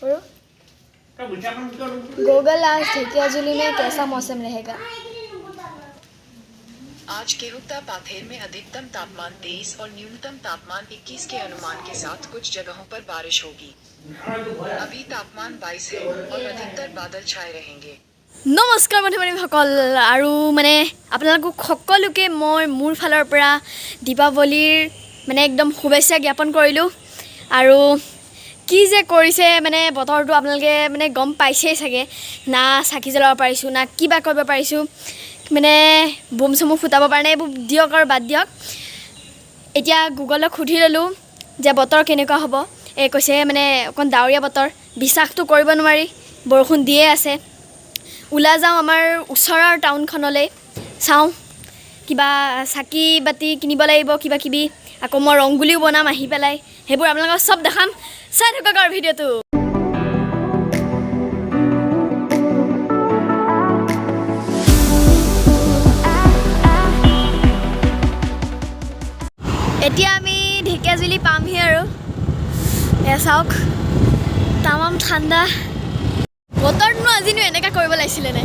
करो गूगल आज ढेकियाजुली में कैसा मौसम रहेगा आज केहुत्ता पाथेर में अधिकतम तापमान 23 और न्यूनतम तापमान 21 के अनुमान के साथ कुछ जगहों पर बारिश होगी अभी तापमान 22 है और अधिकतर बादल छाए रहेंगे नमस्कार बन्धुबान्धৱীসকল আৰু মানে আপোনালোকক সকলোকে মই মোৰ ফালৰ পৰা দীপাৱলীৰ মানে একদম শুভেচ্ছা জ্ঞাপন কৰিলোঁ আৰু কি যে কৰিছে মানে বতৰটো আপোনালোকে মানে গম পাইছেই চাগে না চাকি জ্বলাব পাৰিছোঁ না কিবা কৰিব পাৰিছোঁ মানে বোম চমু ফুটাব পৰা নাই এইবোৰ দিয়ক আৰু বাদ দিয়ক এতিয়া গুগলক সুধি ল'লোঁ যে বতৰ কেনেকুৱা হ'ব এই কৈছে মানে অকণ ডাৱৰীয়া বতৰ বিশ্বাসটো কৰিব নোৱাৰি বৰষুণ দিয়ে আছে ওলা যাওঁ আমাৰ ওচৰৰ টাউনখনলৈ চাওঁ কিবা চাকি বাতি কিনিব লাগিব কিবা কিবি আকৌ মই ৰংগুলিও বনাম আহি পেলাই সেইবোৰ আপোনালোকক চব দেখাম চাই থাকক আৰু ভিডিঅ'টো এতিয়া আমি ঢেকিয়াজুলি পামহি আৰু এয়া চাওক তামাম ঠাণ্ডা বতৰটো আজিনো এনেকৈ কৰিব লাগিছিলে নে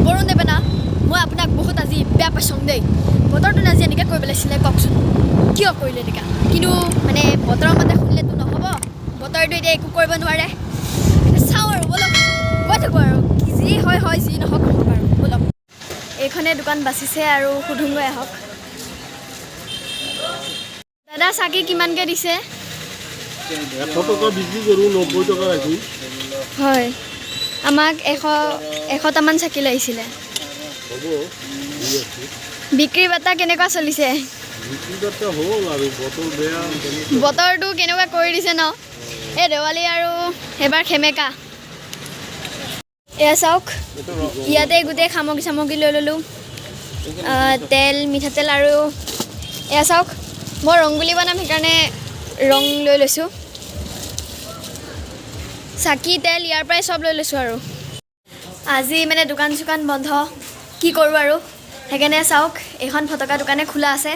বৰুণ দেৱে না মই আপোনাক বহুত আজি বেয়া পাইছোঁ দেই বতৰটো আজি এনেকৈ কৰিব লাগিছিলে কওকচোন কিয় কৰিলে এনেকৈ কিন্তু মানে বতৰৰ মতে শুনিলেতো নহ'ব বতৰটো এতিয়া একো কৰিব নোৱাৰে চাওঁ আৰু ব'লক কৈ থাকোঁ আৰু যি হয় হয় যি নহওক নহওক আৰু ব'লক এইখনে দোকান বাচিছে আৰু সুধোঁগৈ আহক দাদা চাকি কিমানকৈ দিছে 100 টকা বিক্ৰী কৰোঁ 90 টকা ৰাখি হয় আমাক 100টামান চাকি লাগিছিলে হ'ব বিক্ৰী বাৰ্তা কেনেকুৱা চলিছে বিক্ৰী বাৰ্তা হ'ল আৰু বতৰ বেয়া বতৰটো কেনেকুৱা কৰি দিছে ন এই দেৱালী আৰু এবাৰ খেমেকা এয়া চাওক ইয়াতে গোটেই সামগ্ৰী লৈ ল'লোঁ তেল মিঠাতেল আৰু এয়া চাওক মই ৰংগুলি বনাম সেইকাৰণে ৰং লৈ লৈছোঁ চাকি তেল ইয়াৰ পৰাই চব লৈ লৈছোঁ আৰু আজি মানে দোকান চোকান বন্ধ কি কৰোঁ আৰু সেইকাৰণে চাওক এইখন ফটকা দোকানে খোলা আছে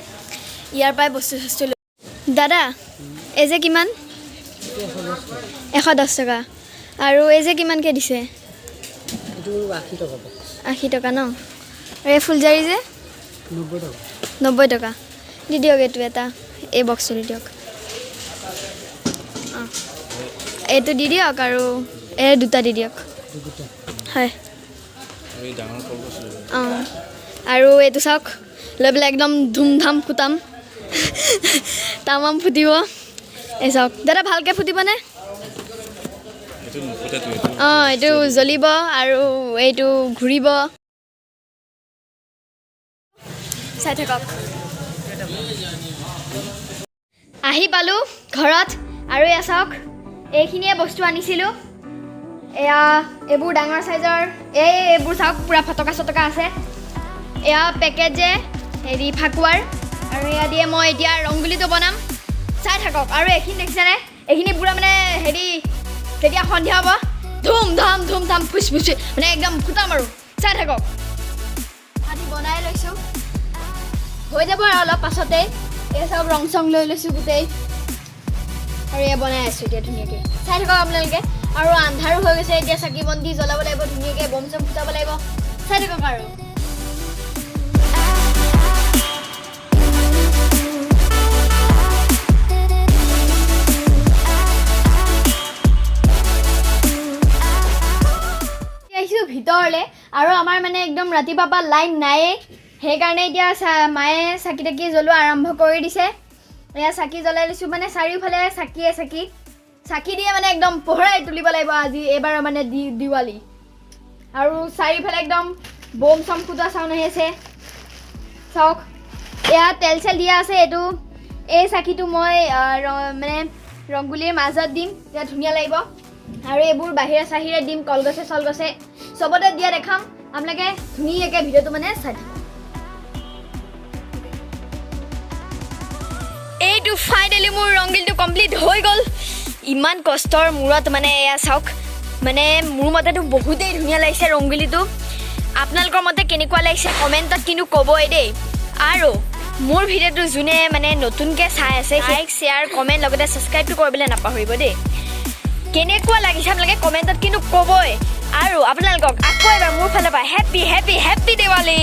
ইয়াৰ পৰাই বস্তু চস্তু লৈ দাদা এই যে কিমান 110 টকা আৰু এই যে কিমানকৈ দিছে 80 টকা ন আৰু এই ফুলজাৰি যে 90 টকা দি দিয়ক এইটো এটা এই বক্সটো দি দিয়ক অঁ এইটো দি দিয়ক আৰু এই দুটা দি দিয়ক হয় অঁ আৰু এইটো চাওক লৈ পেলাই একদম ধুমধাম ফুটাম তামাম ফুটিব এই চাওক দাদা ভালকৈ ফুটিবনে অঁ এইটো জ্বলিব আৰু এইটো ঘূৰিব চাই থাকক আহি পালোঁ ঘৰত আৰু এয়া চাওক এইখিনিয়ে বস্তু আনিছিলোঁ এয়া এইবোৰ ডাঙৰ চাইজৰ এইবোৰ চাওক পূৰা ফটকা চটকা আছে এয়া পেকেট যে হেৰি ফাকুৱাৰ আৰু এয়া দিয়ে মই এতিয়া ৰংগুলিটো বনাম চাই থাকক আৰু এইখিনি দেখিছেনে এইখিনি পূৰা মানে হেৰি কেতিয়া সন্ধিয়া হ'ব ধুম ধাম ফুচ মানে একদম ফুটাম আৰু চাই থাকক আদি বনাই লৈছোঁ হৈ যাব আৰু অলপ পাছতে এই চব ৰং চং লৈ লৈছোঁ গোটেই আৰু এয়া বনাই আছোঁ এতিয়া ধুনীয়াকৈ চাই থাকক আপোনালোকে আৰু আন্ধাৰো হৈ গৈছে এতিয়া চাকি বন্তি জ্বলাব লাগিব ধুনীয়াকৈ বম চম ফুটাব লাগিব চাই থাকক আৰু আহিছোঁ ভিতৰলৈ আৰু আমাৰ মানে একদম ৰাতিপুৱাৰ পৰা লাইন নায়েই সেইকাৰণে এতিয়া মায়ে চাকি তাকি জ্বলোৱা আৰম্ভ কৰি দিছে এয়া চাকি জ্বলাই লৈছোঁ মানে চাৰিওফালে চাকি দিয়ে মানে একদম পোহৰাই তুলিব লাগিব আজি এইবাৰ মানে দিৱালী আৰু চাৰিওফালে একদম বম চম ফুটা চাউণ্ড আহি আছে চাওক এয়া তেল চেল দিয়া আছে এইটো এই চাকিটো মই মানে ৰংগুলিৰ মাজত দিম তেতিয়া ধুনীয়া লাগিব আৰু এইবোৰ বাহিৰে চাহিৰে দিম কলগছে চলগছে চবতে দিয়া দেখাম আপোনালোকে ধুনীয়াকৈ ভিডিঅ'টো মানে চাই থাকক এইটো ফাইনেলি মোৰ ৰংগিলটো কমপ্লিট হৈ গ'ল ইমান কষ্টৰ মূৰত মানে এয়া চাওক মানে মোৰ মতেতো বহুতেই ধুনীয়া লাগিছে ৰংগিলিটো আপোনালোকৰ মতে কেনেকুৱা লাগিছে কমেণ্টত কিন্তু ক'বই দেই আৰু মোৰ ভিডিঅ'টো যোনে মানে নতুনকৈ চাই আছে লাইক শ্বেয়াৰ কমেণ্ট লগতে ছাবস্ক্ৰাইবটো কৰিবলৈ নাপাহৰিব দেই কেনেকুৱা লাগিছে আপোনালোকে কমেণ্টত কিন্তু ক'বই আৰু আপোনালোকক আকৌ এবাৰ মোৰ ফালৰ পৰা হেপী হেপী হেপী দিৱালী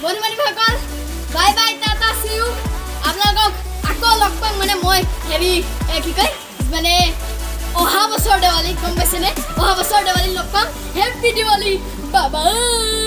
বন্ধু-বান্ধৱীসকল bye bye tata see you আপোনালোকক আকৌ লগ পাম মানে মই হেৰি কি কয় মানে অহা বছৰ দেৱালীত গম পাইছেনে অহা বছৰ দেৱালীত লগ পাম হেপী দিৱালী বাই বাই